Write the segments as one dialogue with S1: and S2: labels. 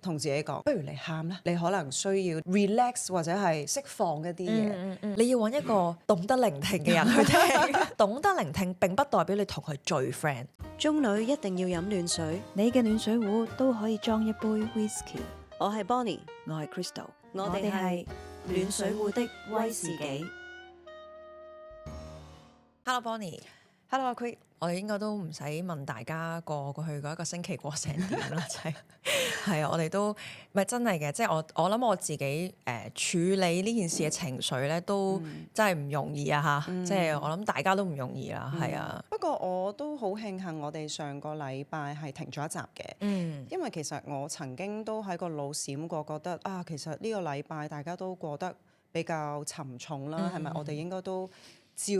S1: 同自己講，不如你喊啦，你可能需要 relax 或者係釋放一啲嘢。
S2: 你要揾一個懂得聆聽嘅人去聽。懂得聆聽並不代表你同佢最 friend。
S3: 中女一定要飲暖水，
S4: 你嘅暖水壺都可以裝一杯 whisky。
S3: 我係 Bonnie，
S4: 我係 Crystal，
S3: 我哋係暖水壺的威士忌。
S2: Hello Bonnie，
S1: Hello 阿 Quick，
S2: 我哋應該都唔使問大家過去嗰一個星期過成點啦，就係啊，我哋都唔係真係嘅，即係我諗我自己處理呢件事嘅情緒咧，都真係唔容易啊嚇，即係我諗大家都唔容易啦，係啊。
S1: 不過我都好慶幸，我哋上個禮拜係停咗一集嘅，因為其實我曾經都喺個腦閃過，覺得啊，其實呢個禮拜大家都過得比較沉重啦，係咪？我哋應該都照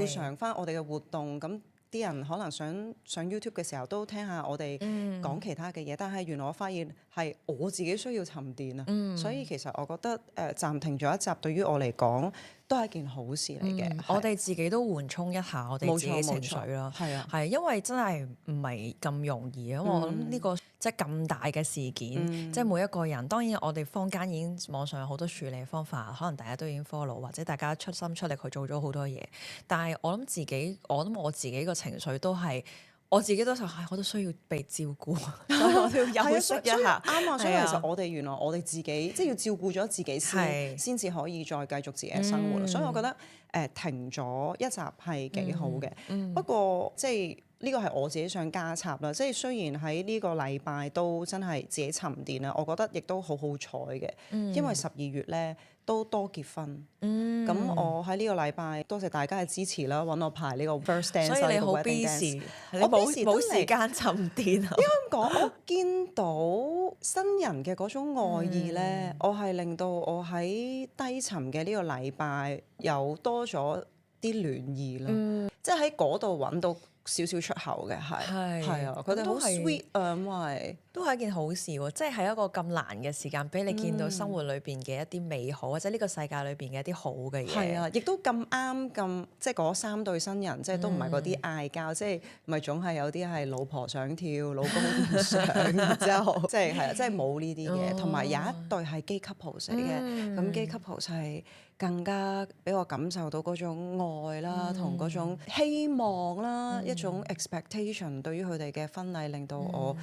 S1: 常翻我哋嘅活動，咁啲人可能想上 YouTube 嘅時候都聽下我哋講其他嘅嘢，但係原來我發現係我自己需要沉澱啊，所以其實我覺得暫停咗一集對於我嚟講都係一件好事嚟嘅。
S2: 我哋自己都緩衝一下我哋自己情緒啦，係因為真係唔係咁容易啊！我諗呢個即係咁大嘅事件，即係每一個人，當然我哋坊間已經網上有好多處理方法，可能大家都已經 follow， 或者大家出心出力去做咗好多嘢，但係我諗我自己個情緒都係。我自己都我都需要被照顧，所以我都要休息一下。
S1: 啱啊，所以其實我哋原來我哋自己即係要照顧咗自己先至可以再繼續自己嘅生活。所以我覺得停咗一集係幾好嘅。不過即係呢個係我自己想加插啦。即係雖然喺呢個禮拜都真係自己沉澱啦，我覺得亦都好好彩嘅，因為12月咧都多結婚。咁我喺呢個禮拜多謝大家嘅支持啦，揾我排呢個 first dance，
S2: 所以你好 busy， 你冇時間沉澱啊。
S1: 應該講，我見到新人嘅嗰種愛意咧，我係令到我喺低沉嘅呢個禮拜又多咗啲暖意啦，即係喺嗰度揾到少少出口嘅，係啊，佢哋好 sweet 啊，因為
S2: 都係一件好事喎，即係喺一個咁難嘅時間，俾你見到生活裏邊嘅一啲美好，或者呢個世界裏邊嘅一啲好嘅嘢。
S1: 係啊，亦都咁啱咁，即係嗰3對新人，即係都唔係嗰啲嗌交，即係咪總係有啲係老婆想跳，老公唔想，然之後即係係啊，即係冇呢啲嘅。同埋有一對係 gay couple 嚟嘅，咁 gay couple 係更加俾我感受到嗰種愛啦，同嗰種希望啦，一種 expectation 對於佢哋嘅婚禮，令到我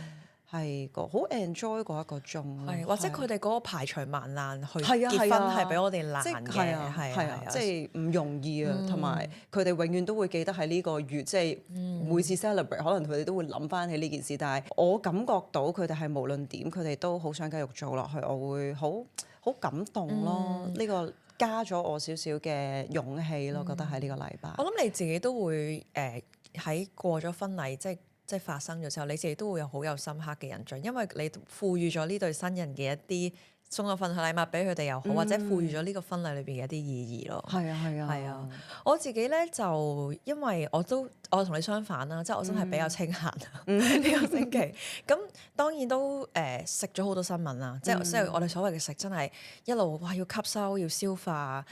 S1: 係好 enjoy 嗰一個鐘，
S2: 或者佢哋嗰個排除萬難去結婚係比我哋難嘅，係啊，
S1: 即係唔容易啊，同埋佢哋永遠都會記得喺呢個月，即係每次 celebrate，可能佢哋都會諗翻起呢件事，但係我感覺到佢哋係無論點，佢哋都好想繼續做落去，我會好感動咯，呢個加咗我少少嘅勇氣咯，覺得喺呢個禮拜。
S2: 我諗你自己都會喺過咗婚禮，即係發生咗之後，你自己都會有好有深刻嘅印象，因為你賦予咗呢對新人嘅一啲送咗份禮物俾佢哋又好，或者賦予咗呢個婚禮裏邊嘅一啲意義咯。係啊，我自己咧就因為我同你相反啦，即係我真係比較清閒呢個星期。咁當然都食咗好多新聞啦，即係我哋所謂嘅食真係一路要吸收要消化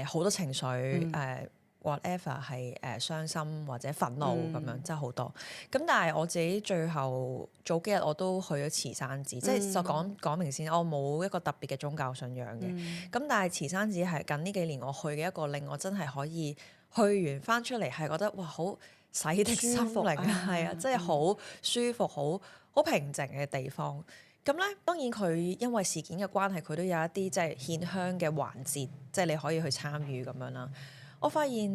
S2: 好多情緒whatever 係傷心或者憤怒咁樣，真係好多。咁但係我自己最後早幾日我都去咗慈山寺，即係就講明先，我冇一個特別嘅宗教信仰嘅。咁但係慈山寺係近呢幾年我去嘅一個令我真係可以去完翻出嚟係覺得哇好洗滌心靈，係啊，真係好舒服、好平靜嘅地方。咁咧當然佢因為事件嘅關係，佢都有一啲即係獻香嘅環節，即係你可以去參與咁樣啦。我發現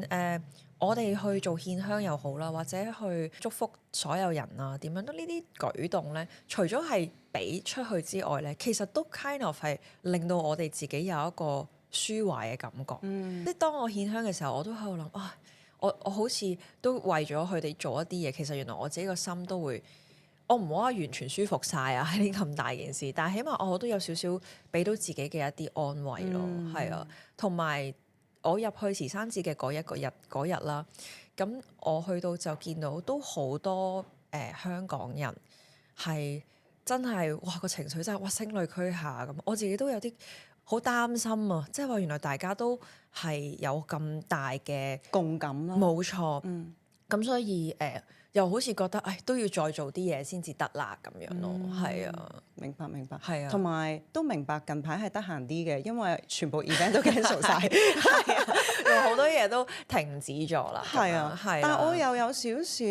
S2: 我哋去做獻香又好啦，或者去祝福所有人啊，點樣都呢啲舉動咧，除咗係俾出去之外咧，其實都 kind of 係令到我哋自己有一個舒懷嘅感覺。即係當我獻香嘅時候，我都喺度諗啊，我好似都為咗佢哋做一啲嘢，其實原來我自己個心都會，我唔好話完全舒服晒啊，喺呢咁大件事，但係起碼我都有少少俾到自己嘅一啲安慰咯，係啊，同埋。我入去慈山寺嘅嗰日啦，咁我去到就見到都好多香港人係真係哇個情緒真係哇聲淚俱下咁，我自己都有啲好擔心啊！即係話原來大家都係有咁大嘅
S1: 共感啦，
S2: 冇錯，咁所以又好似覺得都要再做啲嘢先至得啦咁樣咯，係啊，
S1: 明白，
S2: 係啊，
S1: 同埋都明白近排係得閒啲嘅，因為全部 event 都 cancel 晒，
S2: 係啊，有好多嘢都停止咗啦，
S1: 係啊，
S2: 係，
S1: 但我又有少少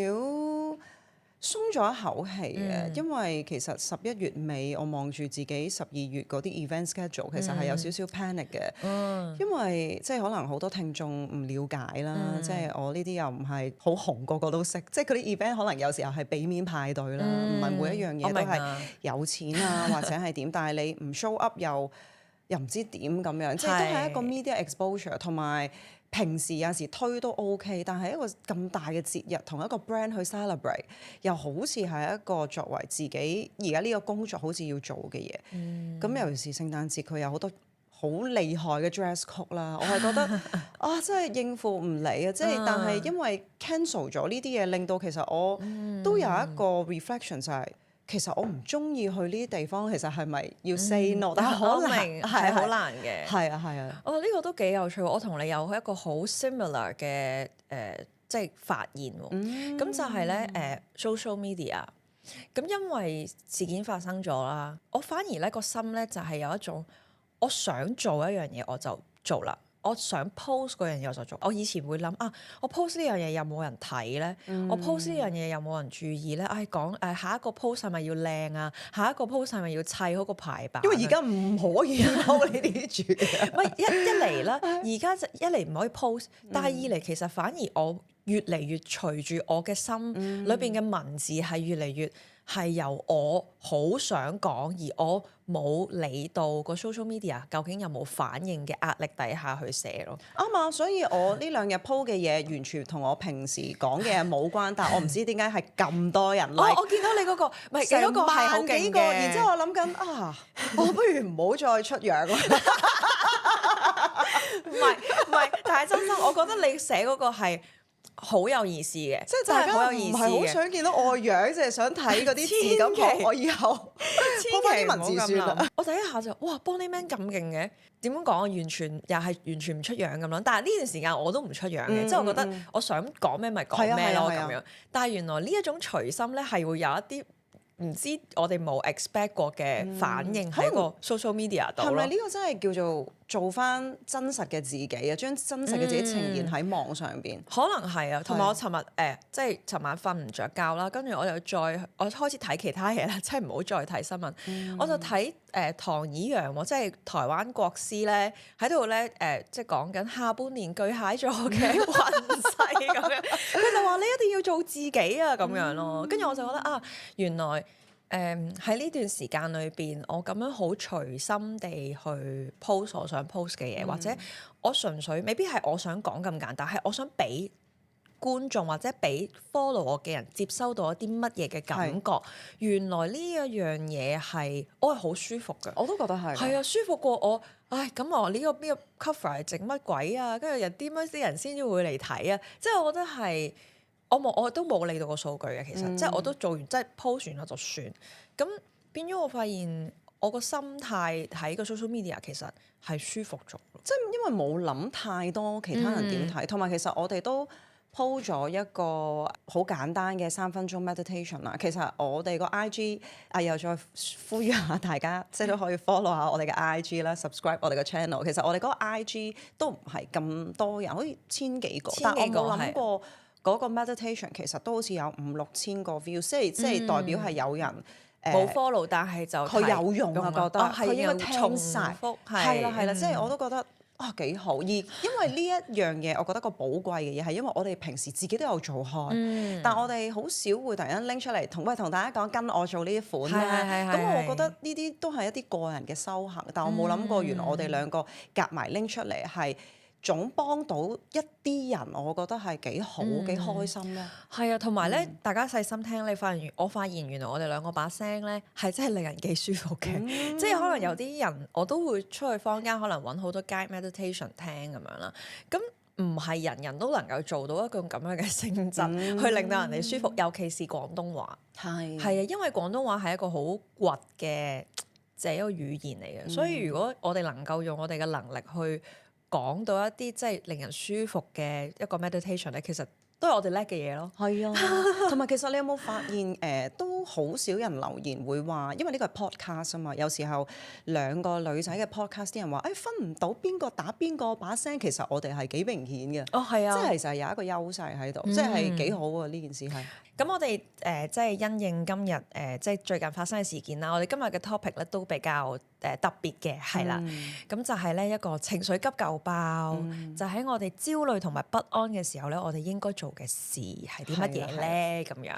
S1: 鬆咗一口氣嘅，因為其實11月尾我望住自己12月嗰啲 event schedule，其實係有少少 panic 嘅，因為即係可能好多聽眾唔了解啦，即係我呢啲又唔係好紅，個個都識，即係嗰啲 event 可能有時候係俾面派對啦，唔係每一樣嘢都係有錢啊或者係點，但係你唔 show up 又唔知點咁樣，即係都係一個 media exposure 同埋。平時有時推都 OK，但係一個咁大嘅節日，同一個 brand 去 celebrate，又好似係一個作為自己而家呢個工作好似要做嘅嘢。咁尤其是聖誕節，佢有好多好厲害嘅 dress code 啦，我係覺得真係應付唔嚟啊！即係但係因為 cancel 咗呢啲嘢，令到其實我都有一個 reflection 就係。其實我唔中意去呢啲地方，其實係咪要 say no？但係好難，
S2: 係好難嘅。
S1: 係啊。
S2: 呢個都幾有趣喎！我同你有一個好 similar 嘅即係發現喎。咁就係咧social media。咁因為事件發生咗啦，我反而咧個心咧就係有一種我想做一樣嘢我就做啦。我想 post 嗰樣嘢我就做。我以前會諗我 post 呢樣嘢有冇人睇咧？我 post 呢樣嘢有冇人注意咧？下一個 post 係咪要靚啊？下一個 post 係咪要砌好個排版？
S1: 因為而家唔可以 post 呢啲住。
S2: 唔係一嚟啦，而家就一嚟唔可以 post，但係二嚟其實反而我越嚟越隨住我嘅心裏邊嘅文字係越嚟越係由我好想講，而我冇理到個 social media 究竟有冇反應嘅壓力底下去寫咯。
S1: 啱啊，所以我呢兩日 po 嘅嘢完全同我平時講嘅嘢冇關，但係我唔知點解係咁多人 like。
S2: 我見到你嗰個，唔係你嗰個係好勁嘅。
S1: 然之後我諗緊我不如唔好再出樣啦。
S2: 唔係，但係真心我覺得你寫嗰個係好有意思嘅，
S1: 即係大家唔係好想見到我個樣，淨係想睇嗰啲字咁。我以後鋪翻啲文字算啦。
S2: 我第一下就Bonnie Man 咁勁嘅，點樣講啊？完全唔出樣咁樣。但係呢段時間我都唔出樣嘅，即係我覺得我想講咩咪講咩咯咁樣。但係原來呢一種隨心咧係會有一啲唔知我哋冇 expect 過嘅反應喺個 social media 度咯。係咪
S1: 呢個真係叫做翻真實嘅自己啊？將真實嘅自己呈現喺網上邊。
S2: 可能係啊，同埋我尋日即係尋晚瞓唔着覺啦，跟住我開始睇其他嘢啦，即係唔好再睇新聞。我就睇唐以陽喎，即係台灣國師咧喺度咧即係講緊下半年巨蟹座嘅運勢咁樣。佢就話你一定要做自己啊咁樣咯。跟住我就覺得原來。喺呢段時間裏邊，我咁樣好隨心地去 post 我想 post 嘅嘢，或者我純粹未必係我想講咁簡單，係我想俾觀眾或者俾 follow 我嘅人接收到一啲乜嘢嘅感覺。原來呢一樣嘢係我係好舒服嘅，
S1: 我都覺得係。
S2: 係啊，舒服過我。咁我呢個 cover 係整乜鬼啊？跟住又點樣啲人先至會嚟睇啊？即係我覺得係。我都冇理到個數據嘅，其實即係我都做完，即係 post 完咗就算。咁變咗我發現我個心態喺個 social media 其實係舒服咗。
S1: 即係因為冇諗太多其他人點睇，同埋其實我哋都 po 咗一個好簡單嘅3分鐘 meditation 啦。其實我哋個 IG 又再呼籲下大家，即係都可以 follow 下我哋嘅 IG 啦，subscribe 我哋嘅 channel。其實我哋嗰個 IG 都唔係咁多人，好似千幾個，但我冇諗過。嗰個 meditation 其實都好似有5-6千個 view， 即係代表係有人
S2: 冇 follow，但係就
S1: 佢有用啊，覺得佢應該聽晒，係啦，即係我都覺得幾好。而因為呢一樣嘢，我覺得個寶貴嘅嘢係因為我哋平時自己都有做開，但我哋好少會突然間拎出嚟同大家講跟我做呢一款咧。咁我覺得呢啲都係一啲個人嘅修行，但我冇諗過原來我哋兩個夾埋拎出嚟係。總幫到一啲人，我覺得係幾好幾開心咧。
S2: 係啊，同埋咧，大家細心聽，我發現原來我哋兩個把聲咧係真係令人幾舒服嘅。即係可能有啲人我都會出去坊間，可能揾好多 guide meditation 聽咁樣啦。咁唔係人人都能夠做到一個咁樣嘅性質，去令到人哋舒服。尤其是廣東話，係啊，因為廣東話係一個好倔嘅即係一個語言嚟嘅。所以如果我哋能夠用我哋嘅能力去講到一啲即係令人舒服嘅一個 meditation 咧，其實都係我哋叻嘅嘢咯。
S1: 係啊，同埋其實你有冇發現都好少人留言會話，因為呢個係 podcast 啊嘛，有時候兩個女仔嘅 podcast 啲人話分唔到邊個打邊個把聲，其實我哋係幾明顯嘅。
S2: 哦，係啊，
S1: 即係其實有一個優勢喺度，即係幾好喎呢件事係。
S2: 咁我哋即係因應今日即係最近發生嘅事件啦，我哋今日嘅 topic 咧都比較特別嘅，係啦。咁就係咧一個情緒急救包，就喺我哋焦慮同埋不安嘅時候咧，我哋應該做嘅事係啲乜嘢咧？咁樣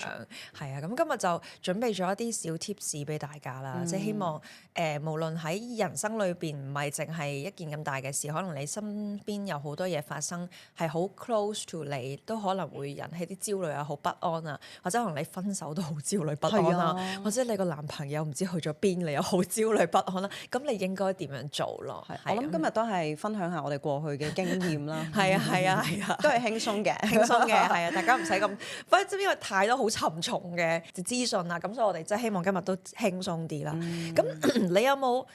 S2: 係啊。咁今日就準備咗一啲小 tips 俾大家啦，即係希望無論喺人生裏邊唔係淨係一件咁大嘅事，可能你身邊有好多嘢發生係好 close to 你，都可能會引起啲焦慮啊、好不安啊。或者可能你分手都好焦慮不安啦，或者你個男朋友唔知去咗邊，你又好焦慮不安啦，咁你應該點樣做咯？
S1: 我諗今日都係分享下我哋過去嘅經驗啦。
S2: 係啊，
S1: 都係輕鬆嘅，
S2: 輕鬆嘅，係啊，大家唔使咁，不過因為太多好沉重嘅資訊啦，咁所以我哋真係希望今日都輕鬆啲啦。咁你有冇？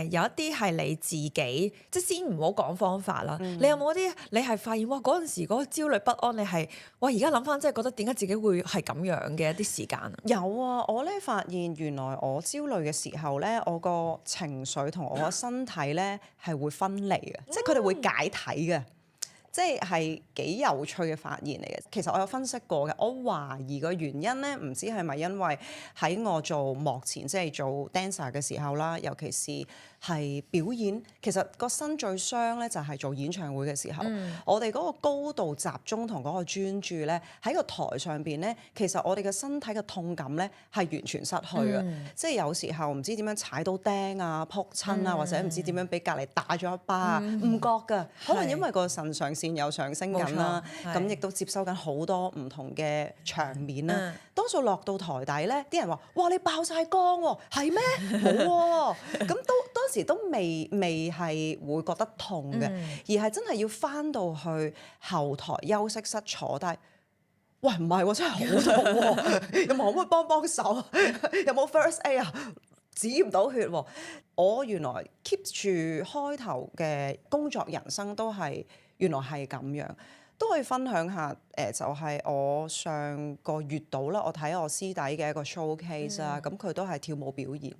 S2: 有一啲係你自己，即係先唔好講方法啦。你有冇啲你係發現哇嗰陣時嗰個焦慮不安，你係哇而家諗翻，即係覺得點解自己會係咁樣嘅一啲時間啊？
S1: 有啊，我咧發現原來我焦慮嘅時候咧，我個情緒同我個身體咧係會分離嘅，即係佢哋會解體嘅。即係幾有趣嘅發現嚟嘅。其實我有分析過嘅，我懷疑個原因咧，唔知係咪因為喺我做幕前，即係做 dancer 嘅時候啦，尤其是係表演，其實個身最傷咧就係做演唱會嘅時候，我哋嗰個高度集中同嗰個專注咧，喺個台上邊咧，其實我哋嘅身體嘅痛感咧係完全失去嘅。即係有時候唔知點樣踩到釘啊、撲親啊，或者唔知點樣俾隔離打咗一巴啊，唔覺㗎。可能因為個腎上腺有上升緊啦，咁亦都接收緊好多唔同嘅場面啦。多數落到台底咧，啲人話：哇，你爆晒光喎，係咩？冇喎。咁當時都未係會覺得痛嘅，而係真係要返到去後台休息室坐低。喂，唔係喎，真係好痛喎！有冇可唔可以幫手？有冇 first aid 啊？止唔到血喎。我原來 keep 住開頭嘅工作人生都係原來係咁樣，都可以分享下。就係我上個月度啦，我睇我師弟嘅一個 showcase 啦，咁佢都係跳舞表演。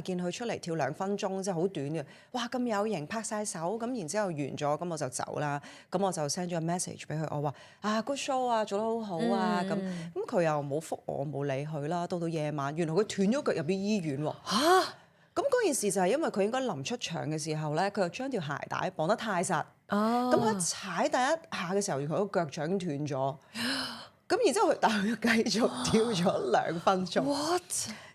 S1: 見佢出嚟跳2分鐘，即係好短嘅。哇，咁有型，拍晒手咁，然之後完咗，咁我就走啦。咁我就 send 咗個 message 俾佢，我話good show 啊，做得好好啊。咁佢又冇覆我，冇理佢啦。到夜晚，原來佢斷咗腳入咗醫院喎。咁嗰件事就係因為佢應該臨出場嘅時候咧，佢又將條鞋帶綁得太實。咁佢踩第一下嘅時候，原來佢個腳掌斷咗。咁然之後但係佢繼續跳咗2分鐘。What？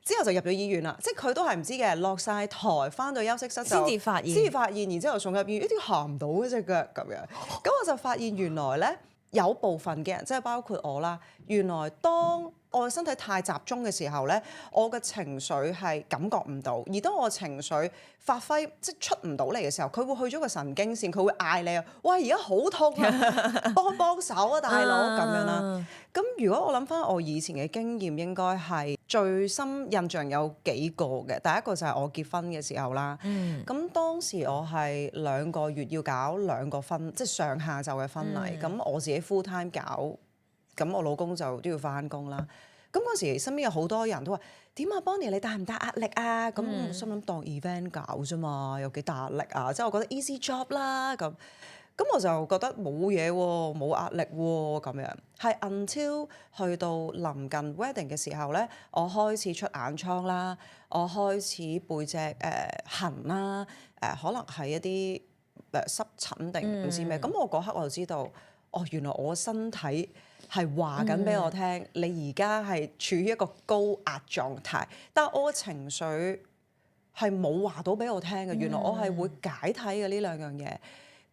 S1: 之後就入咗醫院啦，即係佢都係唔知嘅，落晒台翻到休息室就先至發現，然之後送入醫院，點行唔到嗰隻腳咁樣。咁我就發現原來咧有部分嘅人，即係包括我啦，原來當我嘅身體太集中嘅時候咧，我嘅情緒係感覺唔到，而當我情緒發揮即係出唔到嚟嘅時候，佢會去咗個神經線，佢會嗌你啊！喂，而家好痛啊，幫手啊，大佬咁樣啦。咁如果我諗翻我以前嘅經驗，應該係最深印象有幾個嘅。第一個就係我結婚嘅時候啦。咁當時我係2個月要搞2個即係上下晝嘅婚禮。咁我自己 full time 搞，咁我老公就都要翻工啦。咁嗰時身邊有好多人都話：點啊 Bonnie 你大唔大壓力啊？咁我心諗當 event 搞啫嘛，有幾大壓力啊？即係我覺得 easy job 啦咁。咁我就覺得冇嘢喎，冇壓力喎咁樣。係 until 去到臨近 wedding 嘅時候咧，我開始出眼瘡啦，我開始背脊痕啦，可能係一啲濕疹定唔知咩。咁我嗰刻我就知道，原來我身體係話緊俾我聽，你而家係處於一個高壓狀態，但係我嘅情緒係冇話到俾我聽嘅。原來我係會解體嘅呢2樣嘢。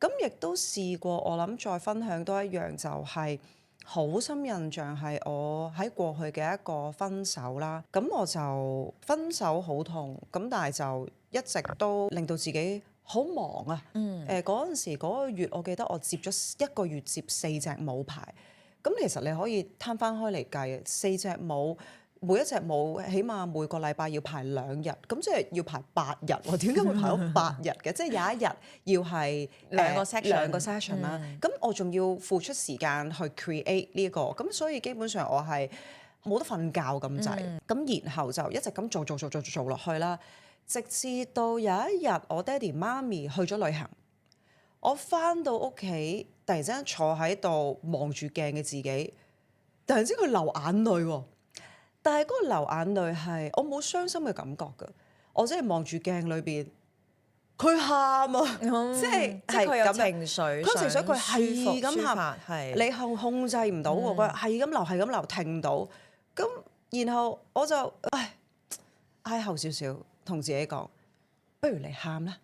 S1: 咁亦都試過，我諗再分享多一樣，就係好深印象係我喺過去嘅一個分手啦。咁我就分手好痛，咁但係就一直都令到自己好忙啊。嗰陣時嗰個月，我記得我接咗1個月接4隻舞牌。咁其實你可以攤翻開嚟計，4隻舞每一隻舞起碼每個禮拜要排2日，咁即係要排8日喎。點解會排到8日嘅？即係有一日要係兩個 session 啦。咁我仲要付出時間去 create 呢個，咁所以基本上我係冇得瞓覺咁滯。咁然後就一直咁做落去啦，直至到有一日我爹哋媽咪去咗旅行，我翻到屋企突然之間坐喺度望住鏡嘅自己，突然之間佢流眼淚喎。但係嗰個流眼淚係我冇傷心嘅感覺㗎，我真係望住鏡裏邊，佢喊啊，即係
S2: 佢有
S1: 咁
S2: 情緒，
S1: 佢情緒佢係咁喊，
S2: 係
S1: 你控制唔到喎，佢係咁流，停唔到。咁然後我就哀後少少，同自己講，不如你喊啦。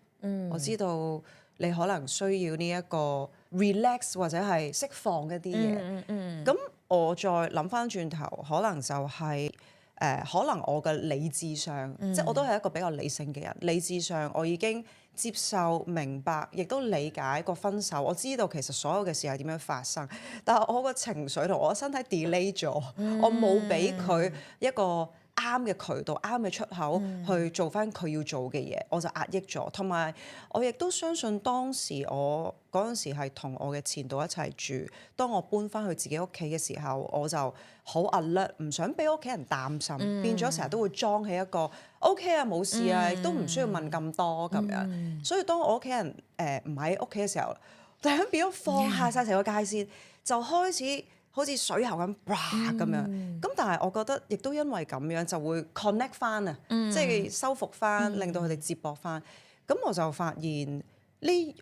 S1: 我知道你可能需要呢一個 relax 或者係釋放一啲嘢。咁我再諗翻轉頭，可能就係可能我嘅理智上，即係我都係一個比較理性嘅人。理智上我已經接受、明白，亦都理解個分手。我知道其實所有嘅事係點樣發生，但係我個情緒同我身體 delay 咗，我冇俾佢一個啱嘅渠道、啱嘅出口去做翻佢要做嘅嘢，我就壓抑咗。同埋我亦都相信當時我嗰陣時係同我嘅前度一齊住，當我搬翻去自己屋企嘅時候，我就好 alert，唔想俾屋企人擔心，變咗成日都會裝起一個 OK 啊，冇事啊，亦都唔需要問咁多咁樣。所以當我屋企人唔喺屋企嘅時候，突然間變咗放下晒成個界線，就開始好似水喉咁咁樣。咁但係我覺得亦都因為咁樣就會 connect 翻啊，即係修復翻，令到佢哋接駁翻。咁我就發現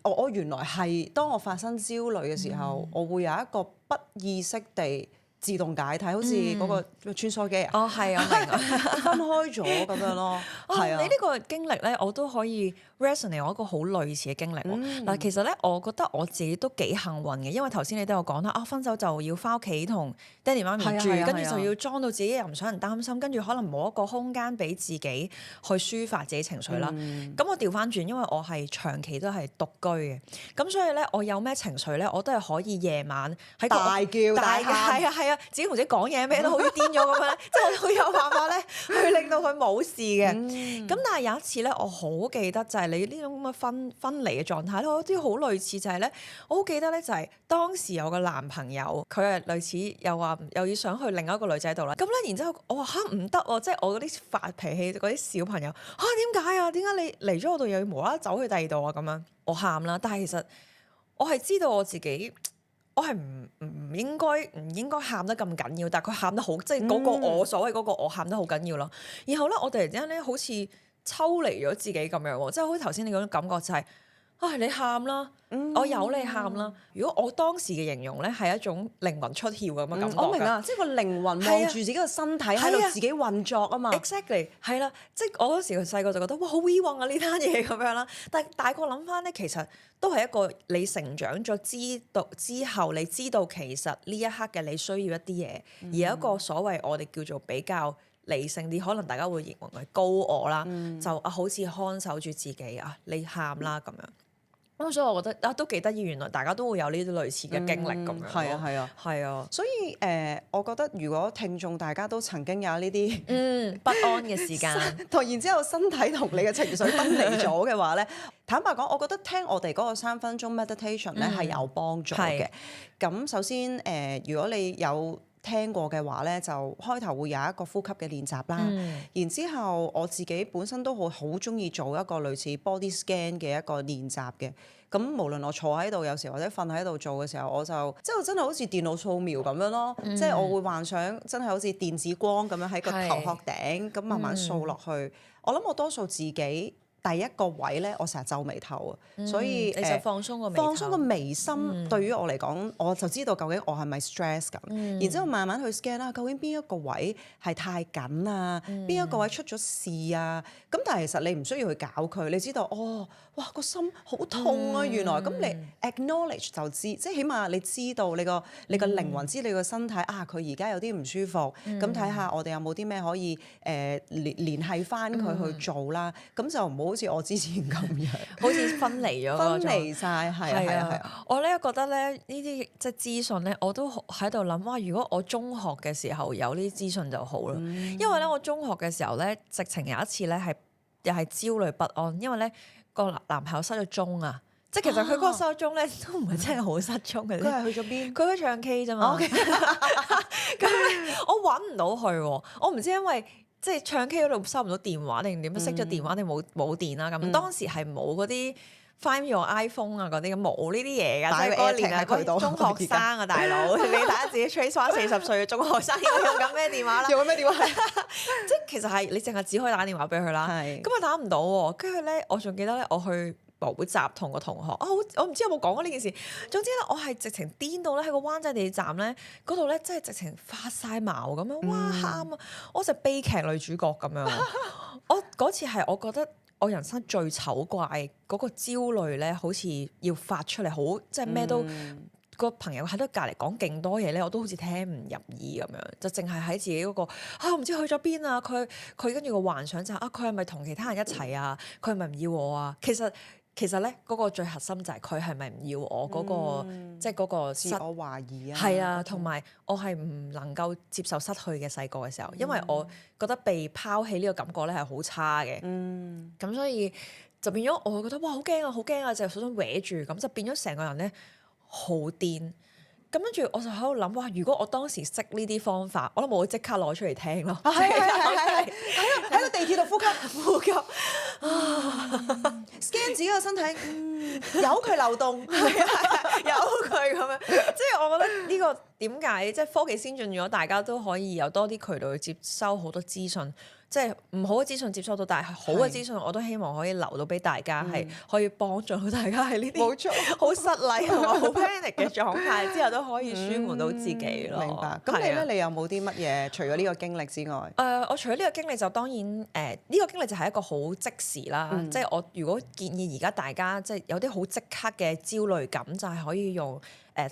S1: 我原來係當我發生焦慮嘅時候，我會有一個不意識地自動解體，好似嗰個穿梭機啊。
S2: 哦，係啊，明啊，
S1: 分開咗咁樣咯。係啊，
S2: 你呢個經歷咧，我都可以 resonate 我一個好類似嘅經歷喎。嗱，其實咧，我覺得我自己都幾幸運嘅，因為頭先你都有講啦，分手就要翻屋企同爹哋媽咪住，跟住就要裝到自己又唔想人擔心，跟住可能冇一個空間俾自己去抒發自己情緒啦。咁我調翻轉，因為我係長期都係獨居嘅，咁所以咧，我有咩情緒咧，我都係可以夜晚喺
S1: 大叫大喊，
S2: 係啊，自己同自己講嘢咩都好似癲咗咁樣，即係我有辦法咧去令到佢冇事嘅。咁但係有一次咧，我好記得就係你呢種咁嘅分離嘅狀態咧，我有啲好類似就係咧，我好記得咧就係當時有個男朋友，佢係類似又話又要想去另一個女仔度啦。咁咧，然之後我話唔得喎，即係我嗰啲發脾氣嗰啲小朋友點解啊？點解你嚟咗我度又要無啦啦走去第二度啊？咁樣我喊啦，但係其實我係知道我自己。我係唔應該喊得咁緊要，但係佢喊得好，即係嗰個我所謂嗰個我喊得好緊要咯。然後咧，我突然之間咧好似抽離咗自己咁樣喎，即係好似頭先你嗰種感覺就係你喊啦，我由你喊啦。如果我當時嘅形容咧係一種靈魂出竅咁嘅感覺。
S1: 我明啊，即係個靈魂望住自己個身體喺度自己運作啊嘛。
S2: Exactly 係啦，即係我嗰時細個就覺得哇好 we want 啊呢單嘢咁樣啦，但係大個諗翻咧，其實都係一個你成長咗知道之後，你知道其實呢一刻嘅你需要一啲嘢，而有一個所謂我哋叫做比較理性啲，可能大家會認為高我啦，就好似看守住自己你喊啦咁樣。咁所以我覺得都幾得意，原來大家都會有呢啲類似嘅經歷咁樣。係啊。
S1: 所以我覺得如果聽眾大家都曾經有呢啲
S2: 不安嘅時間，
S1: 然之後身體同你嘅情緒分離咗嘅話咧，坦白講，我覺得聽我哋嗰個3分鐘 meditation 咧係有幫助嘅。咁首先如果你有聽過嘅話咧，就開頭會有一個呼吸嘅練習啦。然之後我自己本身都好中意做一個類似 body scan 嘅一個練習嘅。咁無論我坐喺度有時或者瞓喺度做嘅時候，我就即係真係好似電腦掃描咁樣咯。即係我會幻想真係好似電子光咁樣喺個頭殼頂咁慢慢掃落去。我諗我多數自己第一個位咧，我成日皺眉頭啊，所以
S2: 你就放鬆個眉頭，
S1: 放鬆個眉心。對於我嚟講，我就知道究竟我係咪 stress 緊，然之後慢慢去 scan 啦，究竟邊一個位係太緊啊，邊一個位出咗事啊？咁但係其實你唔需要去搞佢，你知道哇個心好痛啊！原來咁你 acknowledge 就知，即係起碼你知道你個靈魂知你個身體佢而家有啲唔舒服，咁睇下我哋有冇啲咩可以聯繫翻佢去做啦。咁就唔好似我之前咁樣，
S2: 好似分離咗嗰種，
S1: 分離晒，係啊。
S2: 我咧覺得咧呢啲即係資訊咧，我都喺度諗哇！如果我中學嘅時候有呢啲資訊就好啦，因為咧我中學嘅時候咧，直情有一次咧係又係焦慮不安，因為咧個男朋友失咗蹤啊！即係其實佢嗰個失咗蹤咧都唔係真係好失蹤嘅，
S1: 佢係去咗邊？
S2: 佢去唱 K 啫嘛。咁我揾唔到佢喎，我唔知因為即係唱 K 嗰度收唔到電話定點樣，熄咗電話定冇電啦咁。當時係冇嗰啲 Find Me Your iPhone 啊嗰啲咁，冇呢啲嘢㗎，即係嗰個年代嗰啲中學生啊大佬，你睇下自己 trace 翻40歲嘅中學生用緊咩電話啦？
S1: 用緊咩電話？
S2: 即係其實係你淨係只可以打電話俾佢啦。咁啊打唔到喎，跟住咧我仲記得咧我去補習同個同學我唔知有冇講過呢件事。總之咧，我係直情癲到咧喺個灣仔地鐵站咧嗰度咧，真係直情發晒毛咁樣，哇喊啊！我就悲劇女主角咁樣。我嗰次係我覺得我人生最醜怪嗰個焦慮咧，好似要發出嚟，好即係咩都。個朋友喺度隔離講勁多嘢咧，我都好似聽唔入耳咁樣，就淨係喺自己嗰個唔知去咗邊啊！佢跟住個幻想就係佢係咪同其他人一齊啊？佢係咪唔要我啊？其實咧嗰個最核心就係佢係咪唔要我嗰個，即係嗰個
S1: 自我懷疑啊。
S2: 係啊，同埋我係唔能夠接受失去嘅細個嘅時候，因為我覺得被拋棄呢個感覺咧係好差嘅。咁所以就變咗我覺得哇好驚啊好驚啊，就想搲住，咁就變咗成個人咧好癲。咁跟住我就喺度諗，哇！如果我當時識呢啲方法，我諗我會即刻攞出嚟聽咯。
S1: 係喺個地鐵度呼吸，scan 自己個身體，由佢流動，
S2: 由佢咁樣。即係我覺得呢個點解即係科技先進咗，大家都可以有多啲渠道去接收好多資訊。即係唔好嘅資訊接收到，但係好嘅資訊我都希望可以留到俾大家，係可以幫助到大家喺呢啲冇錯好失禮同埋好 panic 嘅狀態之後都可以舒緩到自己咯。
S1: 明白。咁你咧，你有冇啲乜嘢？除咗呢個經歷之外，
S2: 我除咗呢個經歷就當然呢個經歷就係一個好即時啦。即係我如果建議而家大家即係有啲好即刻嘅焦慮感，就係可以用。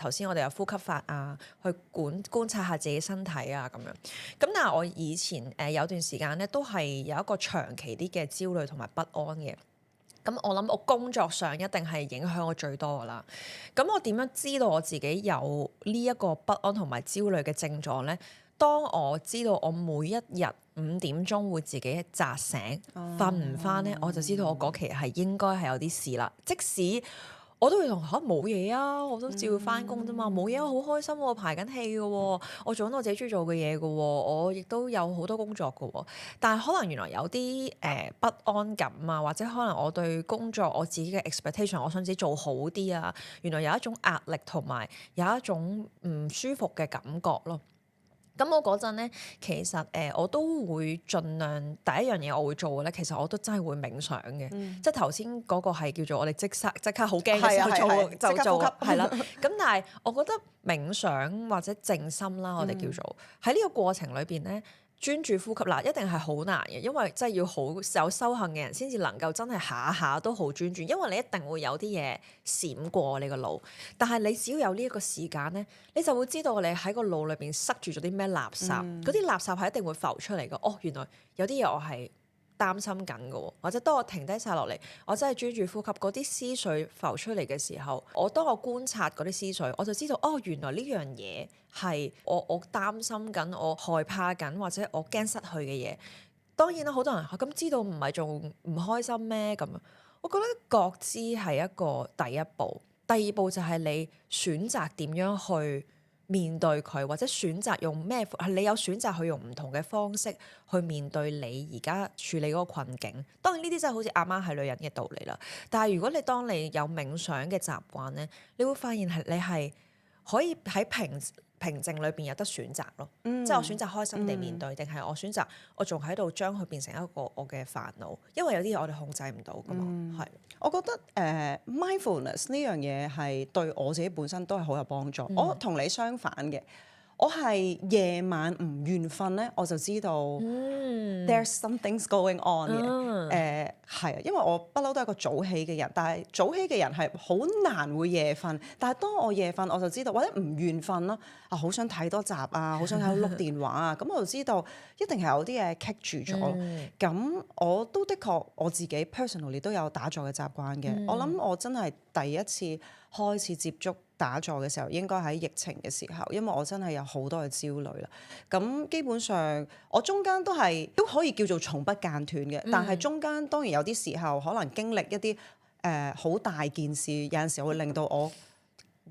S2: 頭先我哋有呼吸法啊，去觀察下自己身體啊咁樣。咁但係我以前有段時間咧，都係有一個長期啲嘅焦慮同埋不安嘅。咁我諗我工作上一定係影響我最多噶啦。咁我點樣知道我自己有呢一個不安同埋焦慮嘅症狀咧？當我知道我每一日5點鐘會自己扎醒，瞓唔翻咧，我就知道我嗰期係應該係有啲事啦。即使我都會同冇嘢啊，我都照翻工啫嘛，冇嘢，我好開心喎，排緊戲嘅喎，我做緊我自己中意做嘅嘢嘅喎，我亦都有好多工作嘅喎。但係可能原來有啲不安感啊，或者可能我對工作我自己嘅 expectation， 我想自己做好啲啊，原來有一種壓力同埋有一種唔舒服嘅感覺咯。咁我嗰陣咧，其實我都會盡量第一樣嘢我會做嘅咧，其實我都真係會冥想嘅，即係頭先嗰個係叫做我哋即刻好驚嘅時候就做係啦。咁但係我覺得冥想或者靜心啦，我哋叫做喺呢個過程裏邊咧。專注呼吸啦，一定係好難嘅，因為真係要好有修行嘅人先至能夠真係下下都好專注，因為你一定會有啲嘢閃過你個腦，但係你只要有呢一個時間咧，你就會知道你喺個腦裏邊塞住咗啲咩垃圾，嗰啲垃圾係一定會浮出嚟嘅。哦，原來有啲嘢我係擔心緊嘅喎，或者當我停低晒落嚟，我真係專注呼吸，嗰啲思緒浮出嚟嘅時候，當我觀察嗰啲思緒，我就知道哦，原來呢樣嘢係我擔心緊、我害怕緊或者我驚失去嘅嘢。當然啦，好多人咁知道唔係仲唔開心咩咁？我覺得覺知係一個第一步，第二步就係你選擇點樣去面對佢，或者選擇用咩？你有選擇去用唔同嘅方式去面對你而家處理嗰個困境。當然呢啲真係好似阿媽係女人嘅道理啦。但係如果當你有冥想嘅習慣咧，你會發現係你係可以喺平靜裏邊有得選擇咯。即係我選擇開心地面對，定係我選擇我仲喺度將佢變成一個我嘅煩惱。因為有啲嘢我哋控制唔到噶嘛。係，
S1: 我覺得mindfulness 呢樣嘢係對我自己本身都係好有幫助。我同你相反嘅。我係夜晚唔願瞓咧，我就知道 there's something's going on 嘅。係啊，因為我不嬲都係一個早起嘅人，但係早起嘅人係好難會夜瞓。但係當我夜瞓，我就知道或者唔願瞓咯，好想睇多集啊，好想喺度碌電話啊，咁我就知道一定係有啲嘢棘住咗。咁我都的確我自己 personally 都有打坐嘅習慣嘅。我諗我真係第一次開始接觸打坐嘅時候，應該喺疫情嘅時候，因為我真係有好多嘅焦慮啦。咁基本上我中間都可以叫做從不間斷嘅，但係中間當然有啲時候可能經歷一啲好大件事，有陣時會令到我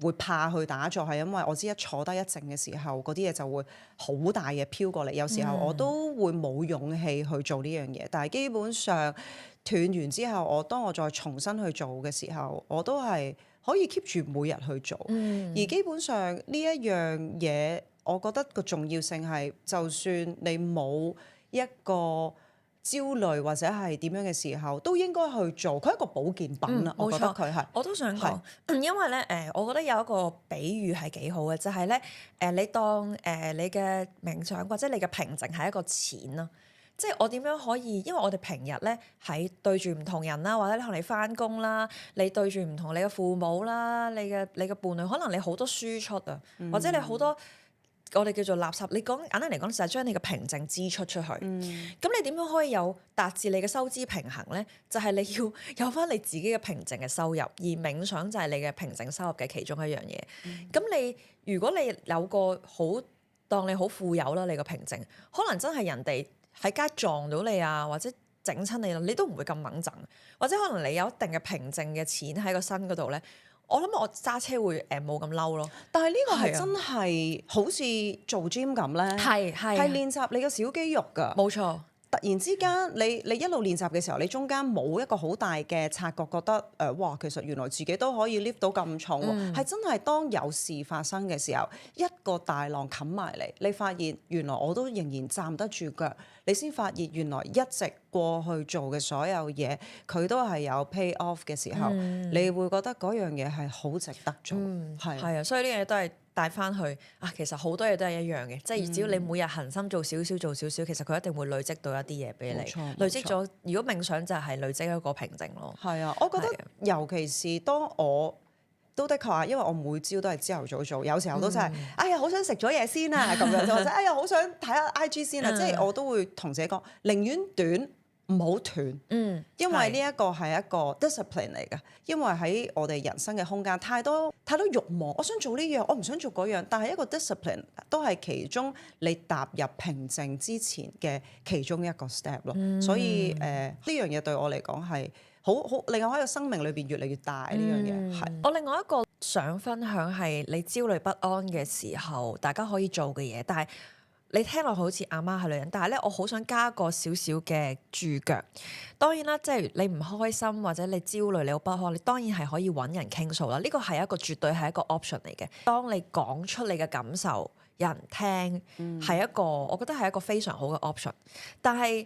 S1: 會怕去打坐，係因為我知一坐低一靜嘅時候，嗰啲嘢就會好大嘢飄過嚟。有時候我都會冇勇氣去做呢樣嘢，但係基本上斷完之後，當我再重新去做嘅時候，我都係可以 keep 住每日去做。而基本上呢一樣嘢，我覺得個重要性係，就算你冇一個焦慮或者係點樣嘅時候，都應該去做。佢係一個保健品啦，我覺得佢係。
S2: 我都想講，因為咧我覺得有一個比喻係幾好嘅，就係咧你當你嘅冥想或者你嘅平靜係一個錢啦。即係我點樣可以？因為我哋平日咧喺對住唔同人啦，或者可能你翻工啦，你對住唔同你嘅父母啦，你嘅伴侶，可能你好多輸出啊，或者你好多我哋叫做垃圾。你講簡單嚟講，就係將你嘅平靜支出出去。咁你點樣可以達至你嘅收支平衡咧？就係你要有翻你自己嘅平靜嘅收入，而冥想就係你嘅平靜收入嘅其中一樣嘢。咁如果你有個當你好富有啦，你個平靜可能真係人哋喺街撞到你啊，或者整親你啦，你都唔會咁掹陣，或者可能你有一定嘅平靜嘅錢喺個身嗰度咧，我諗我揸車會冇咁嬲咯。
S1: 但係呢個係真係好似做 gym 咁咧，係練習你嘅小肌肉㗎。
S2: 冇錯。
S1: 突然之間，你一路練習嘅時候，你中間冇一個好大嘅察覺，覺得哇，其實原來自己都可以 lift 到咁重喎。係真係當有事發生嘅時候，一個大浪冚埋嚟，你發現原來我都仍然站得住腳，你先發現原來一直過去做嘅所有嘢，佢都係有 pay off 嘅時候，你會覺得嗰樣嘢係好值得做。係
S2: 啊，所以呢樣嘢都係帶翻去啊。其實好多嘢都係一樣嘅，即係只要你每日恆心做少少，其實佢一定會累積到一啲嘢俾你。累積咗，如果冥想就係累積一個平靜咯。
S1: 係啊，我覺得尤其是當我都的確啊，因為我每朝都係朝頭早做，有時候都真係哎呀好想食咗嘢先啊咁樣，或者哎呀好想睇下 IG 先啊，即係我都會同自己講，寧願短唔好斷，因為呢一個係一個 discipline 嚟嘅。因為喺我哋人生嘅空間太多慾望，我想做呢樣，我唔想做嗰樣，但係一個 discipline 都係其中你踏入平靜之前嘅其中一個 step 咯。所以呢樣嘢對我嚟講係好令我喺個生命裏邊越嚟越大呢樣嘢。係
S2: 我另外一個想分享係你焦慮不安嘅時候，大家可以做嘅嘢，但係你聽落好似阿媽係女人，但係咧我好想加個少少嘅注腳。當然啦，即係你唔開心或者你焦慮你好不安，你當然係可以揾人傾訴啦。呢個係一個絕對係一個 option 嚟嘅。當你講出你嘅感受，有人聽係一個，我覺得係一個非常好嘅 option。但係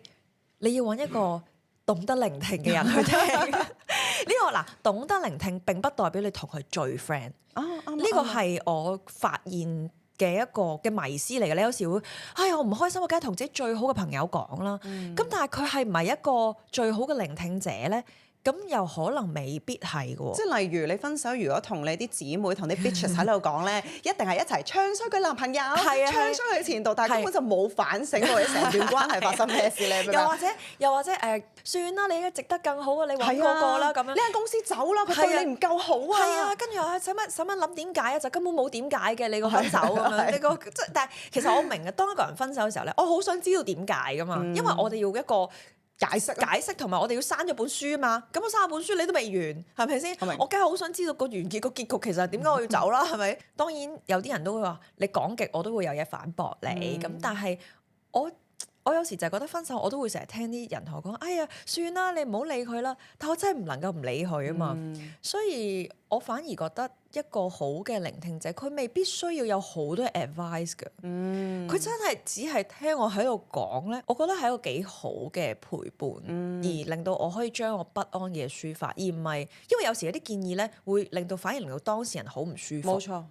S2: 你要揾一個懂得聆聽嘅人去聽。呢個嗱，懂得聆聽並不代表你同佢最 friend。呢個係我發現嘅一個嘅迷思嚟嘅。你有時會，哎呀我唔開心，我梗係同自己最好嘅朋友講啦。咁但係佢係唔係一個最好嘅聆聽者咧？咁又可能未必係嘅喎。
S1: 即係例如你分手，如果同你啲姊妹同啲 bitches 喺度講咧，一定係一齊唱衰佢男朋友，唱衰佢前度，但係根本就冇反省過你成段關係發生咩事咧。
S2: 又或者算啦，你應該值得更好啊，你揾嗰個啦咁樣。
S1: 呢間公司走啦，佢對你唔夠好啊。
S2: 係啊，跟住使乜諗點解啊？就根本冇點解嘅，你個分手咁樣。你個但係其實我明嘅，當一個人分手嘅時候咧，我好想知道點解噶嘛，因為我哋要一個解釋同埋我哋要刪咗本書啊嘛，咁我刪咗本書你都未完，係咪先？我梗係好想知道個完結個結局其實係點解我要走啦，係咪？當然有啲人都會話你講極我都會有嘢反駁你，咁但係我有時就係覺得分手我都會成日聽啲人同我講，哎呀算啦，你唔好理佢啦，但我真係唔能夠唔理佢啊嘛，所以我反而覺得一個好嘅聆聽者，佢未必需要有好多 advice 嘅，佢真係只係聽我喺度講咧，我覺得係一個幾好嘅陪伴，而令到我可以將我不安嘅抒發，而唔係因為有時有啲建議咧會反而令到當事人好唔舒服。
S1: 冇錯。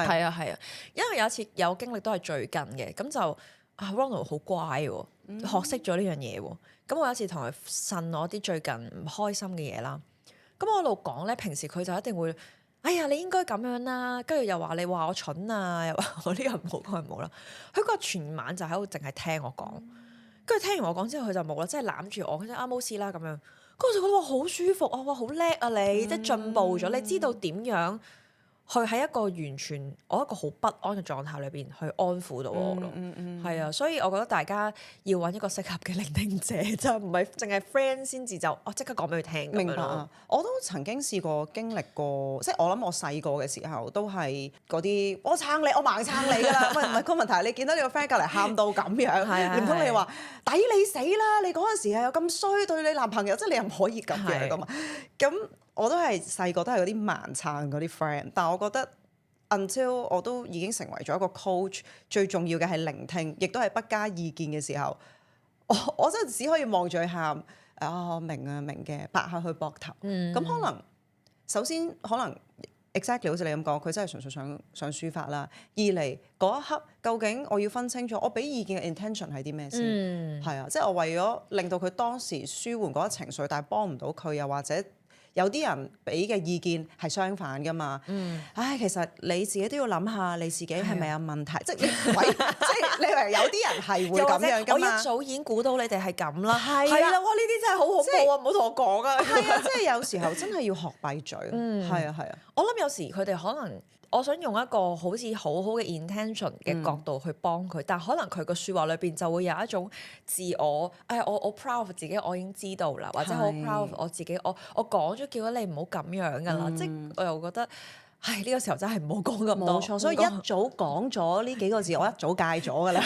S2: 係啊，因為有一次有經歷都係最近嘅，咁就Ronald 好乖喎，學識咗呢樣嘢喎。咁我有一次同佢呻我啲最近唔開心嘅嘢啦，咁我一路講咧，平時佢就一定會，哎呀你應該咁樣啦，跟住又話你話我蠢啊，又話我呢個唔好，嗰個唔好啦。佢個全晚就喺度淨係聽我講，跟住聽完我講之後佢就冇啦，即係攬住我，佢就冇事啦咁樣。跟住我就覺得好舒服啊，哇好叻啊你，即係進步咗，你知道點樣去喺一個完全我一個好不安嘅狀態裏邊去安撫到我咯，係啊，所以我覺得大家要揾一個適合嘅聆聽者，就唔係淨係 friend 先至就即刻講俾佢聽。
S1: 明白啊！我都曾經試過經歷過，即係我諗我細個嘅時候都係嗰啲我撐你，我盲撐你㗎啦。喂，唔係個問題，你見到你個 friend 隔離喊到咁樣，唔通你話抵你死啦？你嗰陣時係有咁衰對你男朋友，即係你又唔可以咁樣㗎嘛？咁我都係細個都係嗰啲盲撐嗰啲 friend，但係我覺得 until 我都已經成為咗一個 coach， 最重要嘅係聆聽，亦都係不加意見嘅時候，我真係只可以望住佢喊，明啊明嘅，拍下佢膊頭。咁可能首先可能 exactly 好似你咁講，佢真係純粹想抒發啦。二嚟嗰一刻，究竟我要分清楚，我俾意見嘅 intention 係啲咩先？係啊，即係我為咗令到佢當時舒緩嗰個情緒，但係幫唔到佢，又或者有啲人俾嘅意見係相反噶嘛？其實你自己都要諗下，你自己係咪有問題？即係你話有啲人係會咁樣噶嘛？
S2: 我一早已經估到你哋係咁啦，
S1: 係
S2: 啦，哇！呢啲真係好恐怖啊！唔好同我講啊！
S1: 係啊，即係有時候真係要學閉嘴。係啊。
S2: 我諗有時佢哋可能，我想用一個好似好好嘅 intention 嘅角度去幫佢，但可能佢個説話裏邊就會有一種自我，我 proud of 自己，我已經知道啦，或者好 proud of 我自己，我講咗叫咗你唔好咁樣噶啦，即係我又覺得，呢個時候真係唔好講咁多。
S1: 冇錯，所以一早講咗呢幾個字，我一早戒咗噶啦。一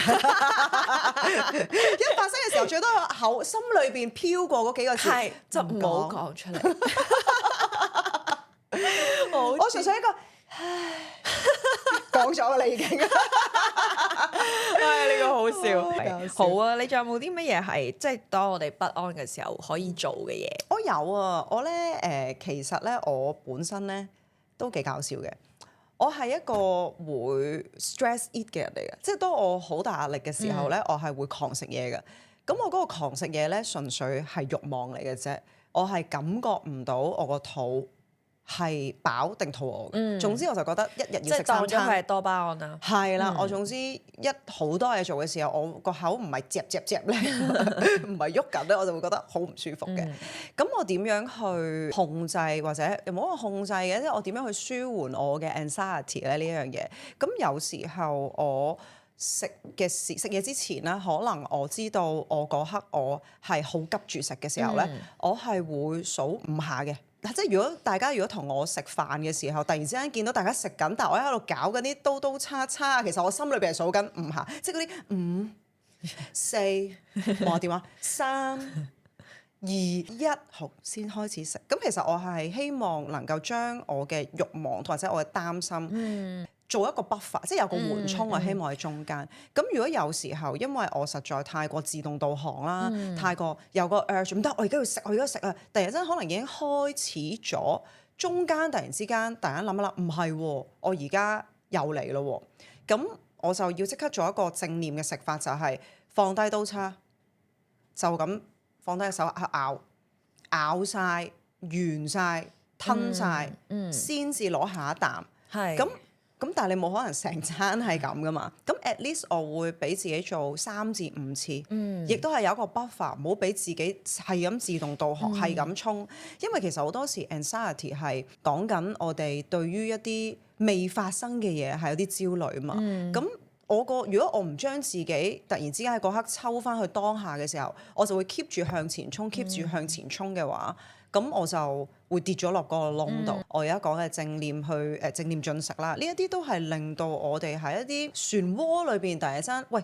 S1: 發生嘅時候，最多心裏邊飄過嗰幾個字，
S2: 就唔好講出嚟。
S1: 我純粹一個講咗㗎啦已經。
S2: 呢個好笑。好啊，你仲有冇啲乜嘢係即係當我哋不安嘅時候可以做嘅嘢？
S1: 我有啊，我咧其實咧我本身咧都幾搞笑嘅。我係一個會 stress eat 嘅人嚟嘅，即係當我好大壓力嘅時候咧，我係會狂食嘢嘅。咁我嗰個狂食嘢咧，純粹係慾望嚟嘅啫，我係感覺唔到我個肚係飽定肚餓嘅。總之我就覺得一日要食3餐。即係當咗佢係
S2: 多巴胺啦。
S1: 係啦，我總之一好多嘢做嘅時候，我個口唔係嚼咧，唔係喐緊咧，我就會覺得好唔舒服嘅。咁我點樣去控制或者又冇話控制嘅，即係我點樣去舒緩我嘅 anxiety 咧呢一樣嘢？咁有時候我食嘢之前咧，可能我知道我嗰刻我係好急住食嘅時候咧，我係會數5下嘅。即係如果大家同我食飯嘅時候，突然之間見到大家食緊，但係我喺度搞緊啲刀叉，其實我心裏邊係數緊5下，即係嗰啲5、4，望下電話3、2、1，好先開始食。咁其實我係希望能夠將我嘅慾望或者我嘅擔心，做一個 buffer，即係有個緩衝，我希望喺中間。咁如果有時候因為我實在太過自動導航啦，太過有個 urge 唔得，我而家要食，我而家食啊！突然間可能已經開始咗，中間突然之間突然間諗一諗，唔係喎，我而家又嚟咯喎。咁我就要即刻做一個正念嘅食法，就係放低刀叉，就咁放低隻手咬晒、完晒、吞晒，先至攞下一啖。咁但係你冇可能成餐係咁噶嘛？咁 at least 我會俾自己做3至5次，亦都係有一個 buffer，唔好俾自己係咁自動導航，係咁衝。因為其實好多時 anxiety 係講緊我哋對於一啲未發生嘅嘢係有啲焦慮啊嘛。咁如果我唔將自己突然之間喺嗰刻抽翻去當下嘅時候，我就會 keep 住向前衝，keep 住向前衝嘅話，咁我就會跌咗落嗰個窿度。我而家講嘅正念正念進食啦，呢一啲都係令到我哋喺一啲漩渦裏邊突然間，喂，